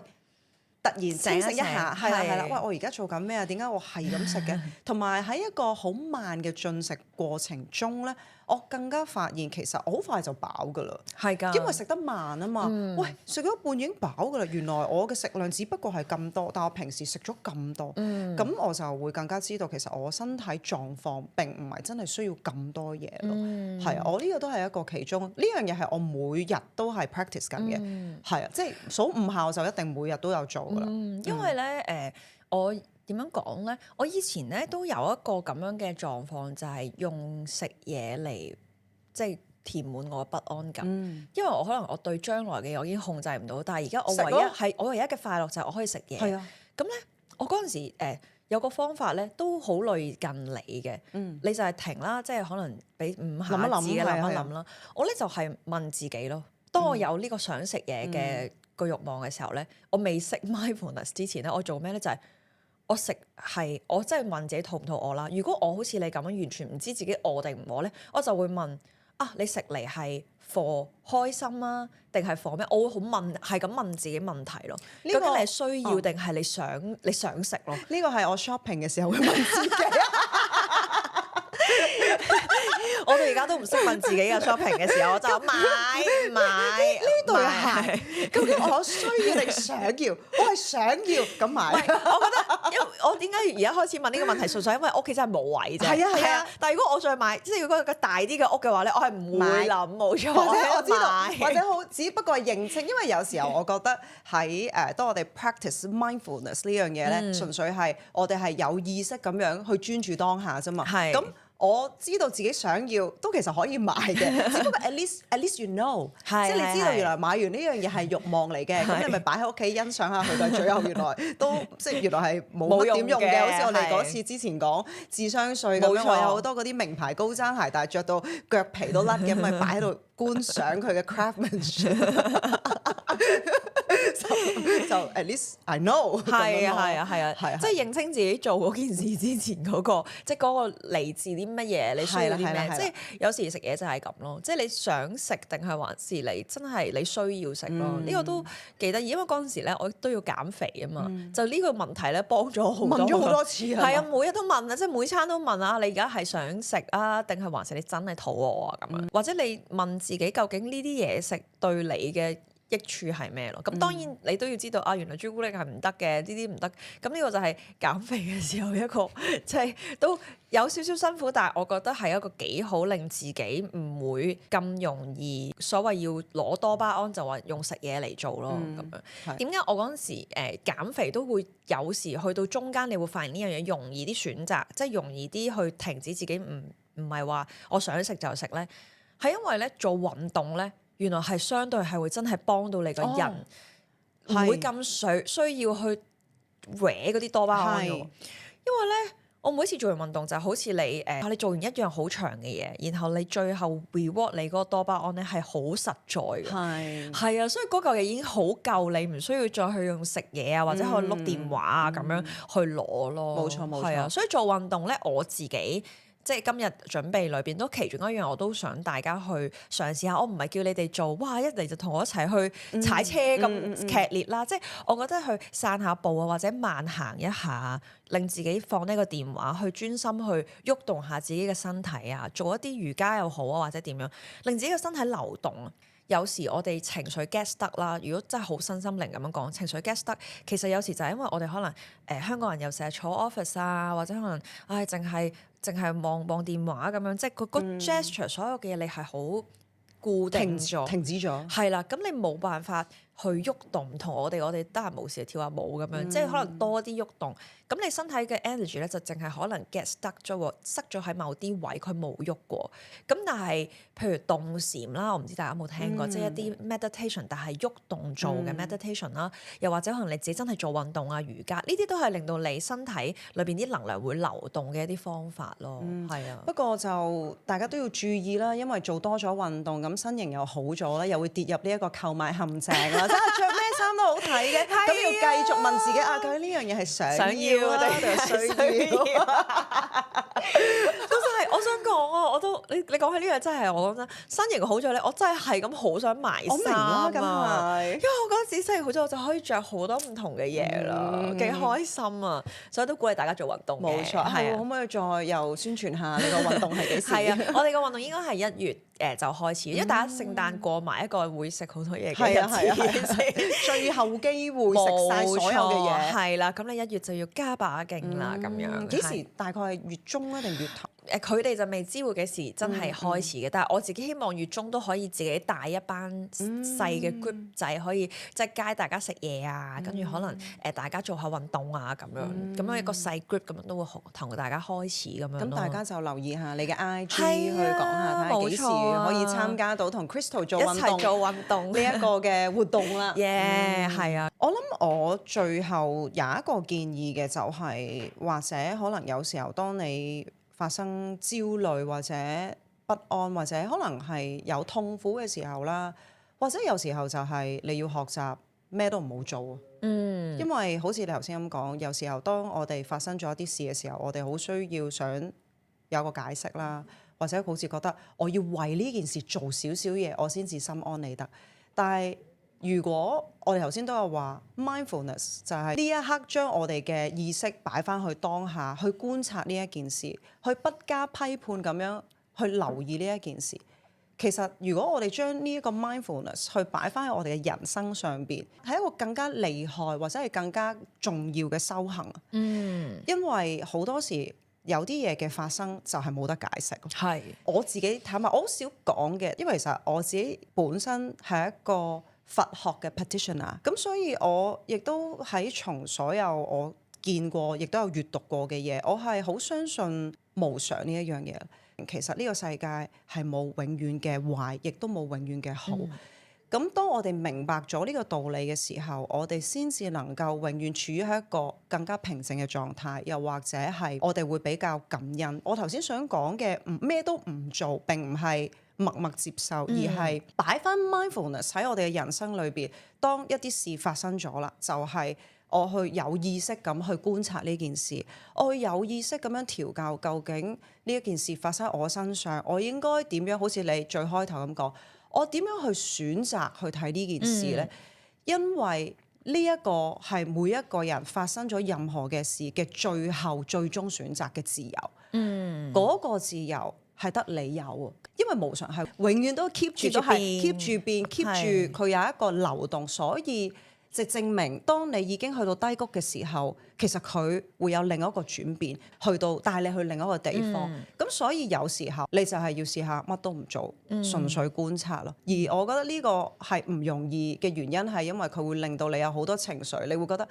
S1: 突然清醒一下，係啦係啦，
S2: 係
S1: 喂，我而家做緊咩啊？點解我係咁食嘅？同埋喺一個好慢嘅進食過程中咧，我更加發現其實我好快就飽㗎啦。
S2: 係㗎，
S1: 因為食得慢啊嘛，喂，食咗一半已經飽㗎啦。原來我嘅食量只不過係咁多，但我平時食咗咁多，咁我就會更加知道其實我身體狀況並唔係真係需要咁多嘢咯。係啊，我呢個都係一個其中呢樣嘢係我每日都係 practice 緊嘅，係啊，即係數5效就一定每日都有做㗎啦。
S2: 因為咧我點樣講咧？我以前咧都有一個咁樣嘅狀況，就係用食嘢嚟即係填滿我嘅不安感。因為我可能我對將來嘅嘢我已經控制唔到，但係而家我唯一嘅快樂就係我可以食嘢。
S1: 係啊，
S2: 咁咧我嗰陣時有個方法咧都好類近你嘅，你就係停啦，即係可能俾5下子嘅諗一諗啦。我咧就係問自己咯，當我有呢個想食嘢嘅個慾望嘅時候咧，我未識 mindfulness 之前咧，我做咩咧就係、我真係問自己肚唔肚餓啦。如果我好似你咁樣完全唔知自己餓定唔餓咧，我就會問啊，你食嚟係 for 開心啊，定係 for 咩？我會好係咁問自己問題咯。究竟你係需要定係你想食咯？
S1: 呢個係我 shopping 嘅時候會問自己。
S2: 我到而家都唔識問自己嘅 shopping 嘅時候，我就買
S1: 呢對鞋，究竟我需要定想要？我係想要咁買。
S2: 我覺得，因為我點解而家開始問呢個問題，純粹因為屋企真係冇位啫。
S1: 係啊。
S2: 但係如果我再買，即係如果個大啲嘅屋嘅話咧，我係唔會諗冇錯。
S1: 或者我知道，或者好，只不過係認清，因為有時候我覺得喺當我哋 practice mindfulness 呢樣嘢咧，純粹係我哋係有意識咁樣去專注當下啫嘛。咁我知道自己想要，都其實可以買嘅，只不過 at least you know，即係你知道原來買完呢樣嘢係慾望嚟嘅，咁你咪擺喺屋企欣賞下佢，但係最後原來都即係原來係冇乜點用嘅，好似我哋嗰次之前講智商稅咁樣，我有好多嗰啲名牌高踭鞋，但係着到腳皮都甩嘅，咪擺喺度觀賞佢嘅 craftsmanship。就 at least I know。
S2: 係啊，即係認清自己做嗰件事之前嗰個，即係嗰個嚟自啲乜嘢，你需要啲咩？即係有時食嘢就係咁咯，即係你想食定係還是你真係你需要食咯？呢個都幾得意，因為嗰陣時咧我都要減肥啊嘛，就呢個問題咧幫咗我好多。
S1: 問咗好多次
S2: 係啊，每日都問啊，即係每餐都問啊，你而家係想食啊，定係還是你真係肚餓啊咁樣？或者你問自己究竟呢啲嘢食對你嘅益處係咩咯？咁當然你都要知道啊，原來朱古力係唔得嘅，呢啲唔得。咁呢個就係減肥嘅時候一個，即係都有少少辛苦，但係我覺得係一個幾好，令自己唔會咁容易所謂要攞多巴胺就話用食嘢嚟做咯咁樣。點解我嗰陣時減肥都會有時去到中間，你會發現呢樣嘢容易啲選擇，即係容易啲去停止自己唔係話我想食就食咧，係因為咧做運動咧。原來係相對係會真係幫到你個人，唔會咁需要去搲嗰啲多巴胺嘅。因為咧，我每次做完運動就好似你你做完一樣好長嘅嘢，然後你最後 reward 你嗰個多巴胺咧係好實在嘅。係啊，所以嗰嚿嘢已經好夠你，唔需要再去用食嘢啊，或者去碌電話啊咁樣去攞咯。冇錯，係啊，所以做運動咧，我自己。即係今日準備裏邊都其中一樣，我都想大家去嘗試下。我唔係叫你哋做，哇！一嚟就同我一齊去踩車咁劇烈啦。即係我覺得去散下步啊，或者慢行一下，令自己放低個電話，去專心去喐動下自己嘅身體啊，做一啲瑜伽又好啊，或者點樣，令自己嘅身體流動。有時我哋情緒 get stuck 啦，如果真係好身心靈咁樣講，情緒 get stuck，其實有時就係因為我哋可能香港人又成日坐 office 啊，或者可能淨係望電話咁樣，即係個 gesture 所有嘅嘢你係好固定咗，停止咗，係啦，咁你冇辦法去喐動，同我哋得閒無事跳下舞咁樣，即係可能多啲喐動，咁你身體嘅 energy 咧就淨係可能 get stuck 咗喎，塞咗喺某啲位，佢冇喐過。咁但係譬如動禪啦，我唔知大家有冇聽過，即係一啲 meditation， 但係喐動做嘅 meditation 啦，又或者可能你自己真係做運動啊、瑜伽，呢啲都係令到你身體裏邊啲能量會流動嘅一啲方法咯。係啊，
S1: 不過就大家都要注意啦，因為做多咗運動，咁身形又好咗咧，又會跌入呢一個購買陷阱啦。真係着咩衫都好睇嘅，咁要繼續問自己啊，究竟呢樣嘢係想要定係需要？
S2: 都真係，我想講啊，我都你講起呢樣真係我覺得身形好咗咧，我真係咁好想買
S1: 我明
S2: 衫
S1: 啦，咁
S2: 啊！
S1: 係
S2: 因為我覺得自己身形好咗，我就可以着好多唔同嘅嘢啦，幾開心啊！所以都鼓勵大家做運動嘅。
S1: 冇錯，係
S2: 係啊，
S1: 可唔可以再又宣傳下你個運動係幾時？
S2: 係啊，我哋個運動應該係1月就開始，因為大家聖誕過埋一個會食好多嘢嘅
S1: 係啊係啊
S2: 日子，
S1: 係啊，最後機會食晒所有嘅嘢。
S2: 係啦，咁你1月就要加把勁啦，咁樣
S1: 幾時大概係月中啊定月頭？
S2: 佢哋就未知會幾時真係開始嘅，但係我自己希望月中都可以自己帶一班細嘅 group 仔，可以即係街大家食嘢啊，跟住可能大家做下運動啊咁樣，咁樣一個細 group 咁樣都會同大家開始咁樣。
S1: 咁大家就留意下你嘅 IG
S2: 係啊
S1: 去講下，睇下幾時
S2: 冇錯啊
S1: 可以參加到同 Crystal 做
S2: 一
S1: 運動
S2: 齊做運動
S1: 呢一個嘅活動啦。
S2: 耶，係啊，
S1: 我諗我最後有一個建議嘅就係，或者可能有時候當你發生焦慮或者不安，或者可能係有痛苦嘅時候啦，或者有時候就係你要學習咩都唔好做。因為好似你頭先咁講，有時候當我哋發生咗一啲事嘅時候，我哋好需要想有個解釋啦，或者好似覺得我要為呢件事做少少嘢，我先至心安理得。但係如果我哋頭先都有話 mindfulness 就係呢一刻將我哋嘅意識擺翻去當下，去觀察呢一件事，去不加批判咁樣去留意呢一件事。其實如果我哋將呢一個 mindfulness 去擺翻喺我哋嘅人生上邊，係一個更加厲害或者係更加重要嘅修行。因為好多時有啲嘢嘅發生就係冇得解釋。
S2: 係
S1: 我自己坦白，我好少講嘅，因為其實我自己本身係一個佛學嘅 practitioner，咁所以我亦都喺從所有我見過，亦都有閱讀過嘅嘢，我係好相信無常呢一樣嘢。其實呢個世界係冇永遠嘅壞，亦都冇永遠嘅好。咁當我哋明白咗呢個道理嘅時候，我哋先至能夠永遠處於一個更加平靜嘅狀態，又或者係我哋會比較感恩。我頭先想講嘅咩都唔做，並唔係默默接受，而係擺翻 mindfulness 喺我哋嘅人生裏邊。當一啲事發生咗啦，就係我去有意識咁去觀察呢件事，我去有意識咁樣調教究竟呢一件事發生喺我身上，我應該點樣？好似你最開頭咁講，我點樣去選擇去睇呢件事呢？因為呢一個係每一個人發生咗任何嘅事嘅最後最終選擇嘅自由。嗰個自由係得你有啊，因為無常係永遠都 keep 住都係 keep 住變 keep 住佢有一個流動，所以就證明當你已經去到低谷嘅時候，其實佢會有另一個轉變，去到帶你去另一個地方。咁所以有時候你就係要試下乜都唔做，純粹觀察咯。而我覺得呢個係唔容易嘅原因係因為佢會令到你有好多情緒，你會覺得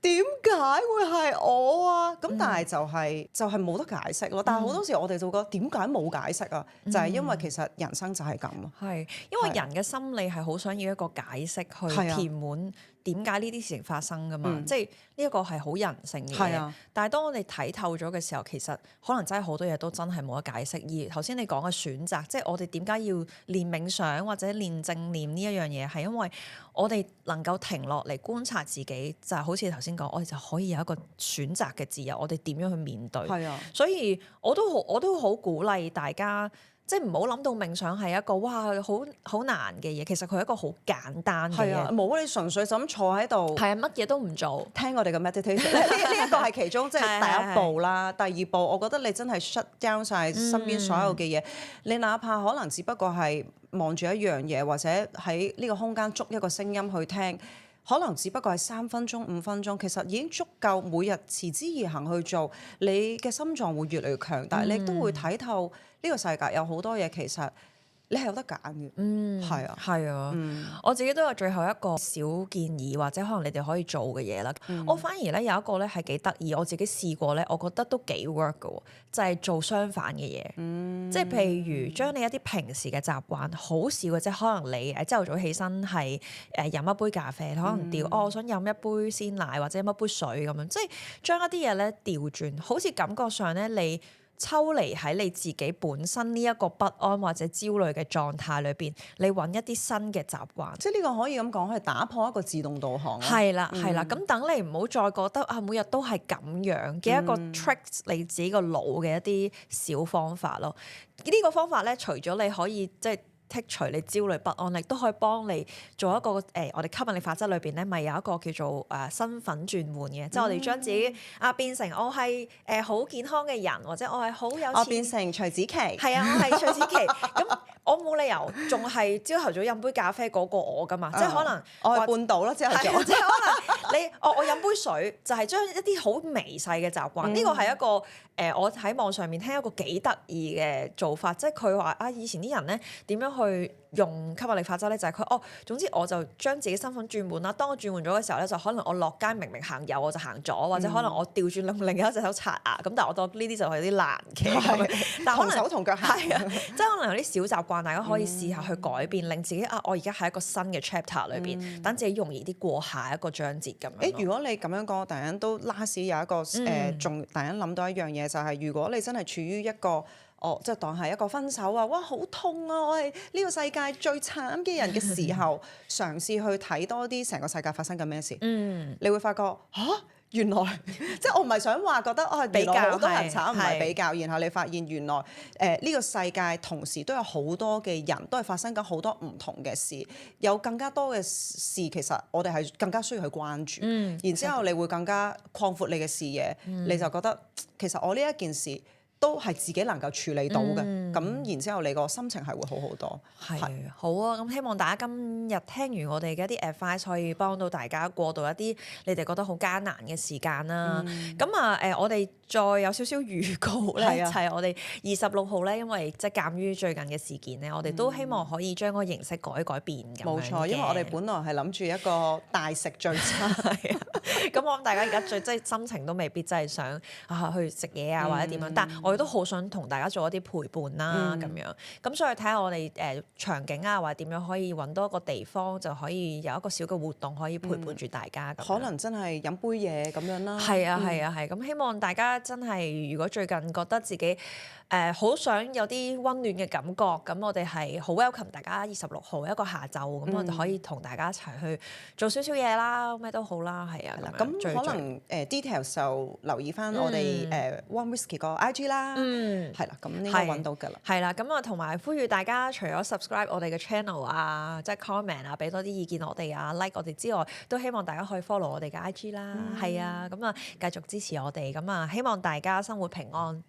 S1: 點解會係我啊？咁但係就係冇得解釋咯。但係好多時我哋就會覺得點解冇解釋啊？就係因為其實人生就係咁咯。
S2: 係，因為人嘅心理係好想要一個解釋去填滿點解呢啲事情發生噶嘛。即係呢一個係好人性嘅嘢。但係當我哋睇透咗嘅時候，其實可能真係好多嘢都真係冇得解釋。而頭先你講嘅選擇，即係我哋點解要練冥想或者練正念呢一樣嘢，係因為我哋能夠停落嚟觀察自己，就係好似頭先講，我哋就可以有一個選擇嘅自由，我哋點樣去面對。所以我都好鼓勵大家，即係唔好諗到冥想係一個哇好難嘅嘢，其實佢係一個好簡單嘅嘢。
S1: 冇你純粹就咁坐喺度，
S2: 係啊，乜嘢都唔做，
S1: 聽我哋嘅 meditation。呢一個係其中即係第一步啦。第二步，我覺得你真係 shut down 晒身邊所有嘅嘢。你哪怕可能只不過係望住一樣嘢，或者喺呢個空間捉一個聲音去聽，可能只不過係3分鐘、5分鐘，其實已經足夠每日持之以恆去做。你嘅心臟會越嚟越強大，你亦都會睇透呢個世界有好多嘢，其實你係有得揀嘅。係啊，
S2: 我自己都有最後一個小建議，或者可能你哋可以做嘅嘢啦。我反而咧有一個咧係幾得意，我自己試過咧，我覺得都幾 work 嘅，就係做相反嘅嘢。即係譬如將你一啲平時嘅習慣，好少嘅啫，可能你朝頭早起身係飲一杯咖啡，可能調我想飲一杯鮮奶或者飲一杯水咁樣，即係將一啲嘢咧調轉，好似感覺上咧你抽離喺你自己本身呢一個不安或者焦慮嘅狀態裏邊，你揾一啲新嘅習慣。
S1: 即係呢個可以咁講，係打破一個自動導航。
S2: 係啦，係啦。咁等你唔好再覺得每日都係咁樣嘅一個 trick 你自己個腦嘅一啲小方法咯。呢個方法咧，除咗你可以即係剔除你焦慮不安，亦都可以幫你做一個我哋吸引力法則裏邊咧，咪有一個叫做身份轉換嘅，即係我哋將自己變成我係好健康嘅人，或者我係好有錢，
S1: 我變成徐子淇，
S2: 係啊，我係徐子淇。咁我冇理由仲係朝頭早飲杯咖啡嗰個我噶嘛，即係可能
S1: 我係半島咯，朝頭早。
S2: 即係可能你我飲杯水就係將一啲好微細嘅習慣，呢個係一個我喺網上面聽一個幾得意嘅做法，即係佢話以前啲人咧點樣去用吸引力法則咧，就係佢總之我就將自己身份轉換啦。當我轉換咗嘅時候咧，就可能我落街明明行右我就行左，或者可能我調轉另一隻手刷牙咁，但係我當呢啲就係有啲難嘅。但可能
S1: 同手同腳行，
S2: 係啊，即係可能有啲小習慣，大家可以試下去改變，令自己我而家喺一個新嘅 chapter 裏邊，等自己容易啲過下一個章節咁樣。
S1: 如果你咁樣講，我突然間都 last 有一個仲突然間諗到一樣嘢，就係如果你真係處於一個即係當係一個分手啊，哇好痛啊！我係呢個世界最慘嘅人嘅時候，嘗試去睇多啲成個世界發生緊咩事，你會發覺原來即係我唔係想話覺得原來好多人慘，唔係比較，然後你發現原來呢個世界同時都有好多嘅人都係發生緊好多唔同嘅事，有更加多嘅事其實我哋係更加需要去關注，然之後你會更加擴闊你嘅視野，你就覺得其實我呢一件事都係自己能夠處理到嘅，咁然之後你個心情係會好好多。
S2: 係好啊！咁希望大家今日聽完我哋嘅一啲 advice 可以幫到大家過渡一啲你哋覺得好艱難嘅時間啦。咁我哋再有少少預告咧，就係我哋26號咧，因為即係鑑於最近嘅事件咧，我哋都希望可以將個形式改變咁樣嘅。
S1: 冇錯，因為我哋本來係諗住一個大食聚餐，
S2: 咁我諗大家而家即係心情都未必真係想去食嘢或者點樣，但我哋都好想同大家做一啲陪伴啦咁樣。咁所以睇下我哋場景或者點樣可以揾多一個地方，就可以有一個小嘅活動可以陪伴住大家。
S1: 可能真係飲杯嘢咁樣啦。
S2: 係啊。咁希望大家真係如果最近覺得自己好想有啲溫暖嘅感覺，咁我哋係好 welcome 大家26號一個下晝，咁我哋可以同大家一齊去做少少嘢啦，咩都好啦，係啊。
S1: 咁可能details 就留意翻我哋One Whisky 個 IG 啦，係啦，咁應該揾到㗎啦。
S2: 係啦，咁同埋呼籲大家除咗 subscribe 我哋嘅 channel 即係 comment 俾多啲意見我哋like 我哋之外，都希望大家可以 follow 我哋嘅 IG 啦，係啊，咁繼續支持我哋，咁希望大家生活平安。